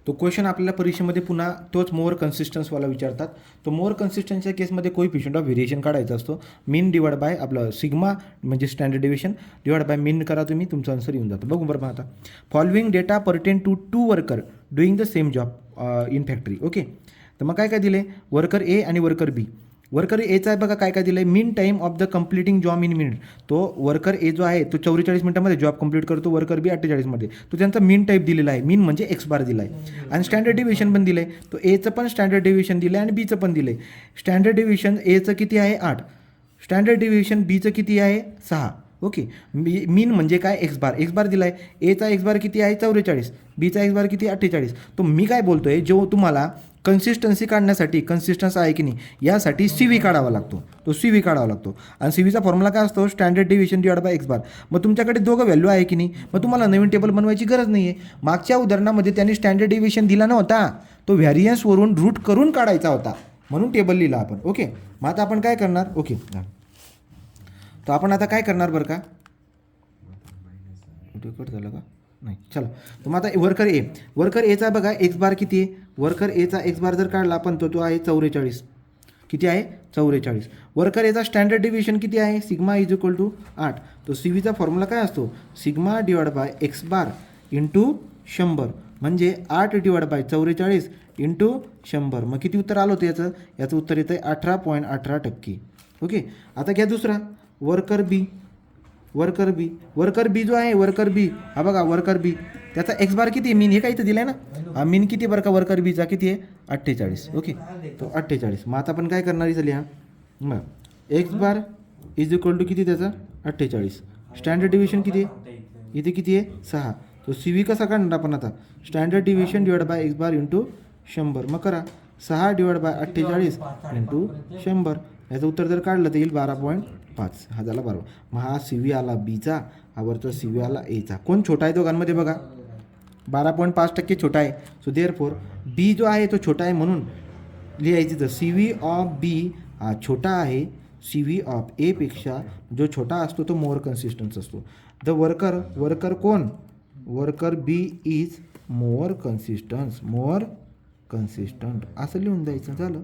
तो क्वेश्चन आपल्याला परीक्षेमध्ये पुन्हा तोच मोर कन्सिस्टन्सवाला विचारतात. तो मोर कन्सिस्टन्सच्या केसमध्ये कोएफिशियंट ऑफ व्हेरिएशन काढायचा असतो. मीन डिवाइड बाय आपलं सिग्मा म्हणजे standard deviation divide by mean करा तुम्ही, तुमचा आन्सर येऊन जातो. बघू बरं आता following data pertain to two worker doing the same job in factory. Okay, तर मग काय काय दिले, वर्कर ए आणि वर्कर बी. वर्कर एचा आहे बघा काय काय दिलं आहे, mean time of the completing job in minute. तो वर्कर ए जो आहे तो 44 मिनिटामध्ये जॉब कंप्लीट करतो, वर्कर बी 48मध्ये. तो त्यांचा मीन टाईप दिलेला आहे, मीन म्हणजे एक्स बार दिला आहे. आणि स्टँडर्ड डेविएशन पण दिलं आहे, तो एचं पण स्टँडर्ड डेविएशन दिलं आहे आणि बीचं पण दिलं आहे. स्टँडर्ड डेविएशन एचं किती आहे 8, स्टँडर्ड डेविएशन बीचं किती आहे 6. ओके, मीन म्हणजे काय एक्स बार दिला आहे. एचा एक्स बार किती आहे 44, बीचा एक्स बार किती 48. तो मी काय बोलतो आहे, जो तुम्हाला कन्सिस्टन्सी काढण्यासाठी, कन्सिस्टन्स आहे की नाही यासाठी सी व्ही काढावा लागतो, तो सी व्ही काढावा लागतो. आणि सी व्हीचा फॉर्म्युला काय असतो, standard deviation divide by X bar. मग तुमच्याकडे दोघं व्हॅल्यू आहे की नाही, मग तुम्हाला नवीन टेबल बनवायची गरज नाही आहे. मागच्या उदाहरणामध्ये त्यांनी स्टँडर्ड डेविएशन दिला नव्हता, तो व्हॅरियन्सवरून रूट करून काढायचा होता, म्हणून टेबल लिहिला आपण. ओके, मग आता आपण काय करणार, ओके तर आपण आता काय करणार बरं का, कट झालं का नाही, चला. तर मग आता वर्कर एचा बघा एक्स बार किती आहे, वर्कर एचा एक्स बार जर काढला आपण तो आहे 44. किती आहे 44. वर्कर एचा स्टँडर्ड डेविएशन किती आहे, सिग्मा इज इक्वल टू 8. तो सी व्हीचा फॉर्म्युला काय असतो, sigma divide by X bar into 100 म्हणजे 8 डिवाइड बाय 44 इंटू 100. मग किती उत्तर आलं होतं याचं उत्तर येतं आहे 18.18%. ओके, आता घ्या दुसरा वर्कर बी जो आहे वर्कर बी, हा बघा वर्कर बी त्याचा एक्स बार किती आहे, मीन हे काही तर दिलं आहे ना, मीन किती बरं का वर्कर बीचा किती आहे 48. ओके, तो 48. मग आता आपण काय करणार आहे, लिहा मग x bar is equal to किती त्याचा 48. स्टँडर्ड डिव्हिजन किती आहे, इथे किती आहे 6. तो सी व्ही कसा काढणार आपण आता, standard division divide by X bar into 100. मग करा 6 डिवाइड बाय 48 इंटू 100. याचं उत्तर जर काढलं तर येईल 12.5. हा झाला बरोबर. मग हा सी व्ही आला बीचा, हा वरचा सी व्ही आला एचा. कोण छोटा आहे दोघांमध्ये बघा, 12.5% छोटा आहे. सो देअरफॉर बी जो आहे तो छोटा आहे म्हणून लिहायची तर सी व्ही ऑफ बी हा छोटा आहे, सी व्ही ऑफ ए पेक्षा जो छोटा असतो तो मोर कन्सिस्टन्स असतो. द वर्कर कोण, worker bee is more consistent असं लिहून द्यायचं, झालं.